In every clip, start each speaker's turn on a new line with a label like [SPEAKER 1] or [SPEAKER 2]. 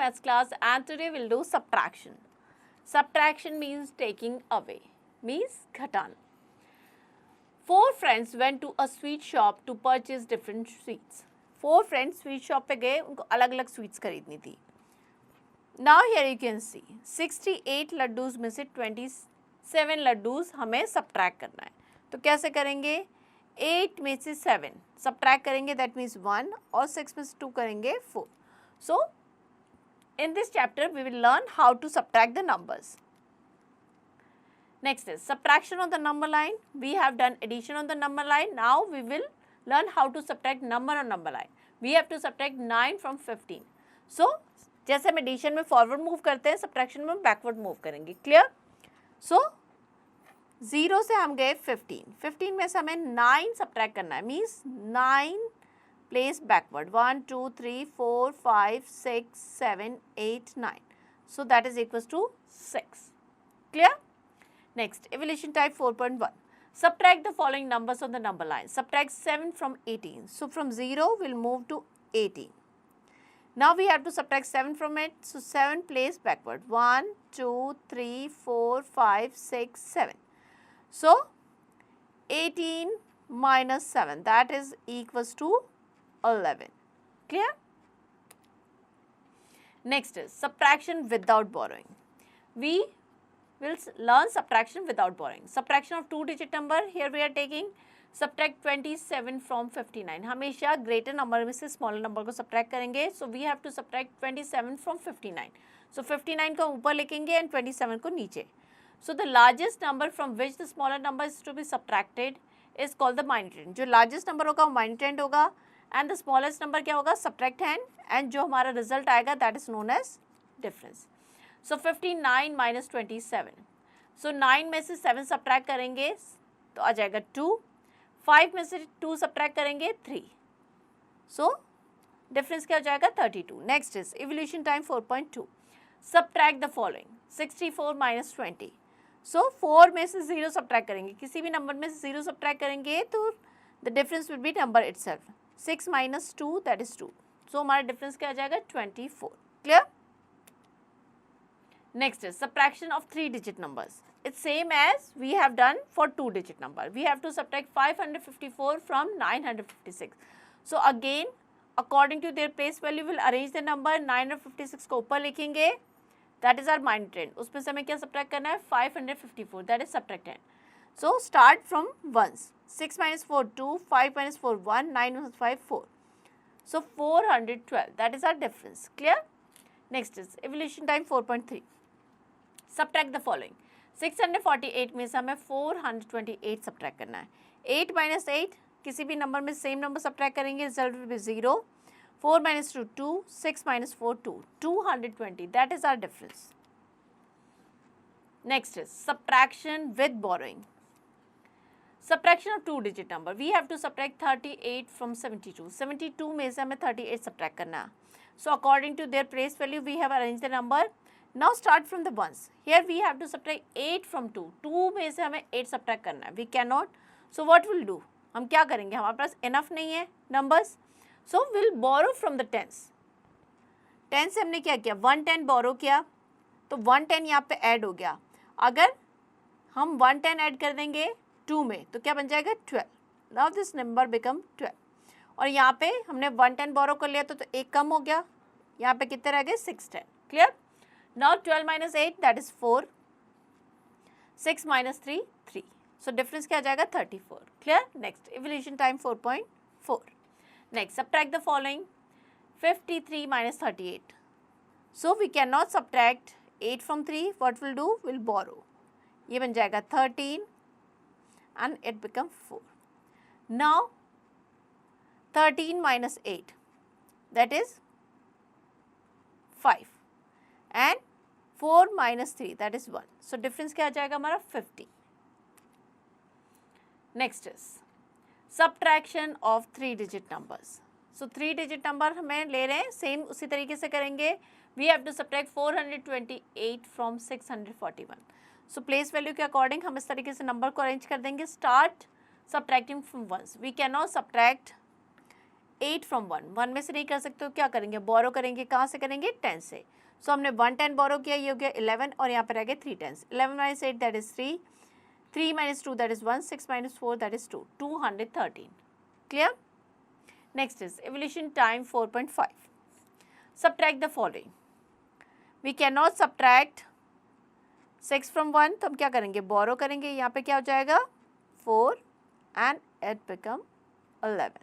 [SPEAKER 1] maths class and today we'll do subtraction. Subtraction means taking away, means घटाना. 4 friends went to a sweet shop to purchase different sweets. 4 friends sweet shop पे गए, उनको अलग अलग sweets खरीदनी थी. Now here you can see 68 laddoos में से 27 लड्डूज हमें subtract करना है. तो कैसे करेंगे? 8 में से 7 subtract करेंगे, that means 1, और 6 में से 2 करेंगे 4. So in this chapter we will learn how to subtract the numbers. Next is subtraction on the number line. We have done addition on the number line. Now we will learn how to subtract number on number line. We have to subtract 9 from 15. So जैसे हम addition में forward move करते हैं, subtraction में backward move करेंगे. Clear? सो 0 से हम गए 15 में से हमें 9 सब्ट्रैक्ट करना है, means 9 place backward. 1 2 3 4 5 6 7 8 9. So that is equals to 6. Clear? Next, evaluation type 4.1. Subtract the following numbers on the number line. Subtract 7 from 18. So from 0 we'll move to 18. Now we have to subtract 7 from it. So 7 place backward. 1 2 3 4 5 6 7. So 18 minus 7, that is equals to 11. Clear? Next is subtraction without borrowing. We will learn subtraction without borrowing. Subtraction of 2-digit number. Here we are taking subtract 27 from 59. हमेशा greater number में से smaller number को subtract करेंगे. So we have to subtract 27 from 59. So 59 को ऊपर लिखेंगे and 27 को नीचे. So the largest number from which the smaller number is to be subtracted is called the minuend. जो largest number होगा वो minuend होगा and the smallest number क्या होगा? subtractand, and जो हमारा result आएगा that is known as difference. So 59 minus 27. So 9 में से 7 subtract करेंगे तो आ जाएगा 2. 5 में से 2 subtract करेंगे 3. So difference क्या हो जाएगा? 32. Next is evolution time 4.2. Subtract the following. 64 minus 20. So 4 में से 0 subtract करेंगे, किसी भी नंबर में से 0 subtract करेंगे तो the difference will be number itself. 6 minus 2, that is 2. So हमारा difference क्या आ जाएगा? 24. Clear? Next is subtraction of 3-digit numbers. It's same as we have done for 2-digit number. We have to subtract 554 from 956. So again, according to their place value, we'll arrange the number. 956 को ऊपर लिखेंगे. That is our minuend. उसमें से हमें क्या subtract करना है? 554. That is subtractand. So start from ones. 6 minus 4 2, 5 minus 4 1, 9 minus 5 4. So 412. That is our difference. Clear? Next is evolution time 4.3. Subtract the following. 648 में से हमें 428 subtract करना है. 8 minus 8, किसी भी नंबर में सेम नंबर subtract करेंगे, result will be 0. 4 minus 2 2, 6 minus 4 2, 220. That is our difference. Next is subtraction with borrowing. Subtraction of 2-digit number. We have to subtract 38 from 72. 72 में से हमें 38 subtract करना है. So according to their place value, we have arranged the number. Now start from the ones. Here we have to subtract 8 from 2. 2 में से हमें 8 subtract करना है. We cannot. So what we'll do? हम क्या करेंगे? हमारे पास enough नहीं है numbers. So we'll borrow from the tens. 10 से हमने क्या किया? 110 borrow किया. तो 110 यहाँ पे add हो गया. अगर हम 110 add कर देंगे 2 में तो क्या बन जाएगा? 12. Now this number become 12. और यहाँ पे हमने 110 borrow कर लिया तो एक कम हो गया. यहाँ पे कितने रह गए? 610. Clear? Now 12 minus 8, that is 4. 6 minus 3, 3. So difference क्या आ जाएगा? 34. Clear? Next, evolution time 4.4. Next, subtract the following. 53 minus 38. So we cannot subtract 8 from 3. What we'll do? We'll borrow. ये बन जाएगा 13 and it become 4. Now 13 minus 8, that is 5. And 4 minus 3, that is 1. So difference क्या आ जाएगा हमारा? 50. Next is subtraction of 3-digit numbers. So 3-digit number हमें ले रहे हैं, सेम उसी तरीके से करेंगे. We have to subtract 428 from 641. So place value के अकॉर्डिंग हम इस तरीके से नंबर को अरेंज कर देंगे. Start subtracting from ones. We cannot subtract 8 from 1 में से नहीं कर सकते हो, क्या करेंगे, बोरो करेंगे, कहाँ से करेंगे, 10 से। सो हमने 1 10 बोरो किया, ये हो गया 11 और यहाँ पर रह गए 3 10। 11 minus 8 that is 3, 3 minus 2 that is 1, 6 minus 4 that is 2, 213। Clear? Next is evolution time 4.5। Subtract the following. We can not subtract 6 from 1, तो हम क्या करेंगे, बोरो करेंगे, यहाँ पे क्या हो जाएगा 4 and it become 11।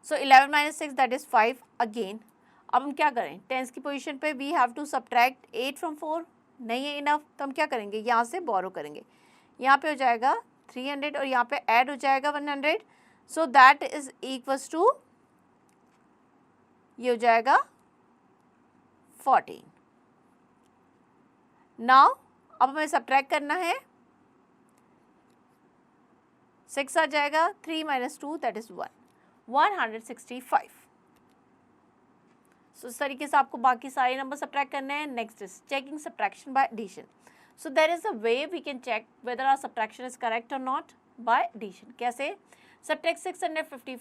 [SPEAKER 1] So 11 minus 6 that is 5 again. अब हम क्या करें, टेंस की पोजीशन पे we have to subtract 8 from 4, नहीं है इनफ, तो हम क्या करेंगे, यहाँ से बोरो करेंगे, यहाँ पे हो जाएगा 300 और यहाँ पे ऐड हो जाएगा 100, so that is equals to, ये हो जाएगा 14। नाउ अब हमें सब्ट्रैक्ट करना है, 6 आ जाएगा, 3 माइनस 2 दैट इज 1, 165। सो इस तरीके से आपको बाकी सारे नंबर सब्ट्रैक्ट करने हैं। Next is checking subtraction by addition. So there is a way we can check whether our subtraction is correct और नॉट बाय एडिशन। कैसे? Subtract 650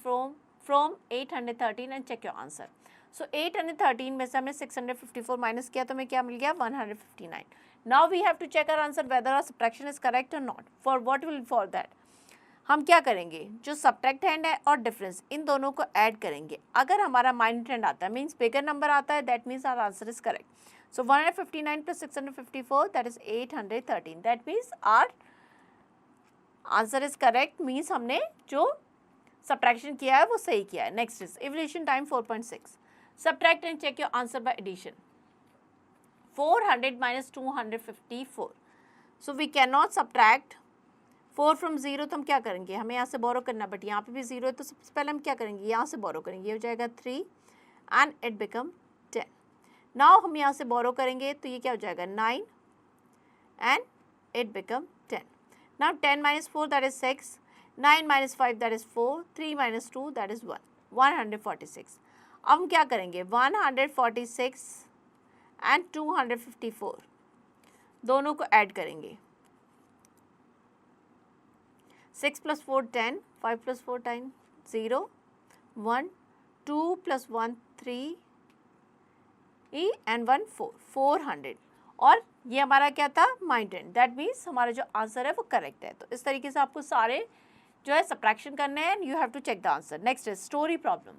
[SPEAKER 1] from 813 and check your answer. So 813 में से हमने 654 minus किया तो हमें क्या मिल गया, 159। Now we have to check our answer whether our subtraction is correct और not. For what will for that हम क्या करेंगे, जो सब्ट्रैक्ट हैंड है और डिफरेंस, इन दोनों को ऐड करेंगे। अगर हमारा माइनस हैंड आता है, मीन्स बिगर नंबर आता है, that means our answer is correct. So 159 plus 654 that is 813, that means our answer is correct, means हमने जो सब्ट्रैक्शन किया है वो सही किया है। Next is evolution time 4.6। Subtract and check your answer by addition. 400 minus 254, so we can not subtract 4 from 0, तो हम क्या करेंगे, हमें यहाँ से बोरो करना, बट यहाँ पे भी 0 है, तो सबसे पहले हम क्या करेंगे, यहाँ से बोरो करेंगे, ये हो जाएगा 3 एंड इट बिकम 10। नाउ हम यहाँ से बोरो करेंगे तो ये क्या हो जाएगा 9 and it become 10। Now 10 minus 4 that is 6, 9 minus 5 that is 4, 3 minus 2 that is 1, 146। अब हम क्या करेंगे, 146 एंड 254 दोनों को ऐड करेंगे। 6 plus 4 10, 5 plus 4 10 0, 1 2 plus 1 3 and 1 4, 400। और ये हमारा क्या था, माइंड, दैट मीन्स हमारा जो आंसर है वो करेक्ट है। तो इस तरीके से आपको सारे जो है सब्ट्रैक्शन करने हैं, you have to check the answer. Next is story problem.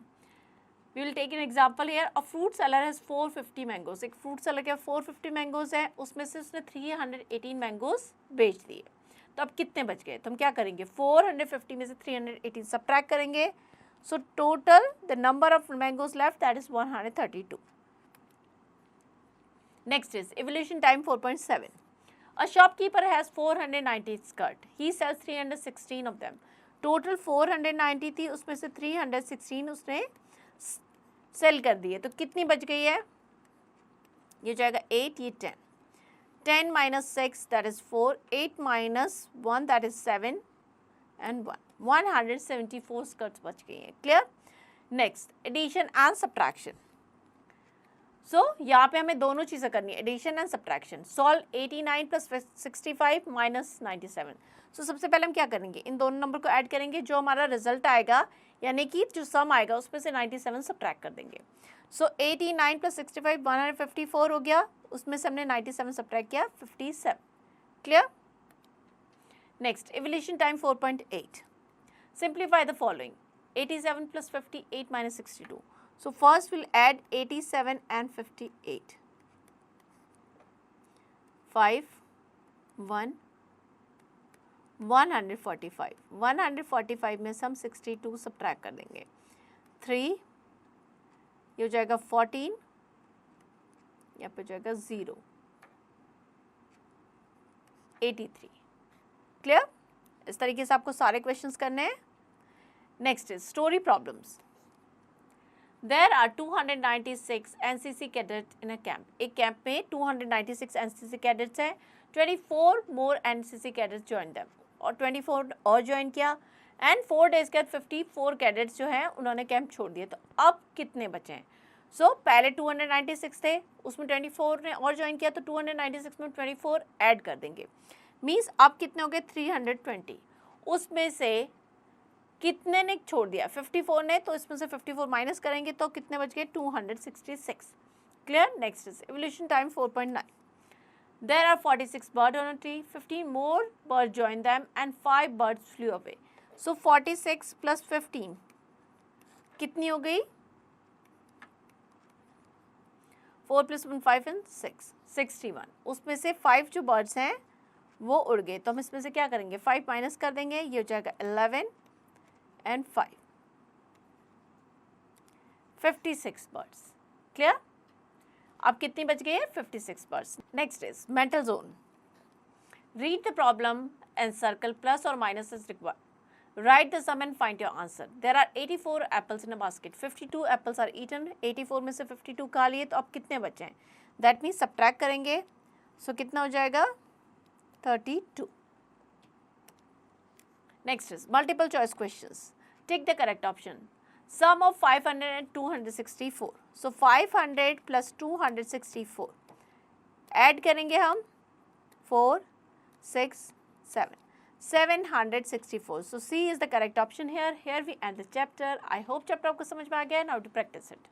[SPEAKER 1] We will take an example here. A fruit seller has 450 mangoes. एक फ्रूट सेलर के 450 मैंगोज है, उसमें से उसने 318 मैंगोज बेच दिए, तो अब कितने बच गए, तो हम क्या करेंगे, 450 में से 318 सब्ट्रैक्ट करेंगे। So total the number of mangoes left that is 132। Next is evolution time 4.7। A shopkeeper has 490 skirt, he sells 316 of them. Total 490 थी, उसमें से 316 उसने सेल कर दिए, तो कितनी बच गई है, ये जाएगा 8, ये 10, 10 minus 6 that is 4, 8 minus 1 that is 7 and 1, 174 skirts बच गई हैं। Clear? Next addition and subtraction. So यहाँ पे हमें दोनों चीज़ें करनी है, addition and subtraction. Solve 89 plus 65 minus 97। So सबसे पहले हम क्या करेंगे, इन दोनों नंबर को ऐड करेंगे, जो हमारा रिजल्ट आएगा यानी कि जो सम आएगा उसमें से 97 सब्ट्रैक्ट कर देंगे। सो 89 प्लस 65 154 हो गया, उसमें से हमने 97 सब्ट्रैक्ट किया 57। Clear? Next evolution time 4.8। Simplify the following. 87 plus 58 minus 62। So first will add 87 and 58। 5 1 145, 145 में से हम 62 सब्ट्रैक्ट कर देंगे। 3, ये हो जाएगा 14, यहाँ पे हो जाएगा 0, 83। क्लियर? इस तरीके से आपको सारे क्वेश्चंस करने हैं। Next is story problems. There are 296 N C C cadets in a camp. एक कैंप में 296 एनसीसी कैडेट्स हैं, 24 more N C C cadets join them, और 24 और ज्वाइन किया, एंड 4 डेज के बाद 54 कैडेट्स जो हैं उन्होंने कैंप छोड़ दिए। तो अब कितने बचे हैं? सो पहले 296 थे, उसमें 24 ने और ज्वाइन किया, तो 296 में 24 ऐड कर देंगे, मीन्स अब कितने हो गए 320। उसमें से कितने ने छोड़ दिया? 54 ने, तो इसमें से 54 माइनस करेंगे तो कितने बच गए? 266. Clear? Next is evolution time 4.9. There are 46 birds on a tree. 15 more birds joined them and 5 birds flew away. So 46 plus 15 कितनी हो गई? 4 plus 1 5 and 6 61. उसमें से 5 जो birds हैं वो उड़ गए, तो हम इसमें से क्या करेंगे? 5 माइनस कर देंगे, ये हो जाएगा 11 and 5. 56 birds. क्लियर? अब कितनी बच गई है? 56 birds. Next is mental zone. Read the problem and circle plus और minus is required. Write the sum and find your answer. There are 84 apples in a basket. 52 apples are eaten. 84 में से 52 खा लिए, तो अब कितने बचे हैं? That means subtract करेंगे, so कितना हो जाएगा? 32. Next is multiple choice questions. Take the correct option. Sum of 500 and 264. So 500 plus 264. Add करेंगे हम 4, 6, 7. 764. So C is the correct option here. Here we end the chapter. I hope chapter आपको समझ में आ गया. Now to practice it.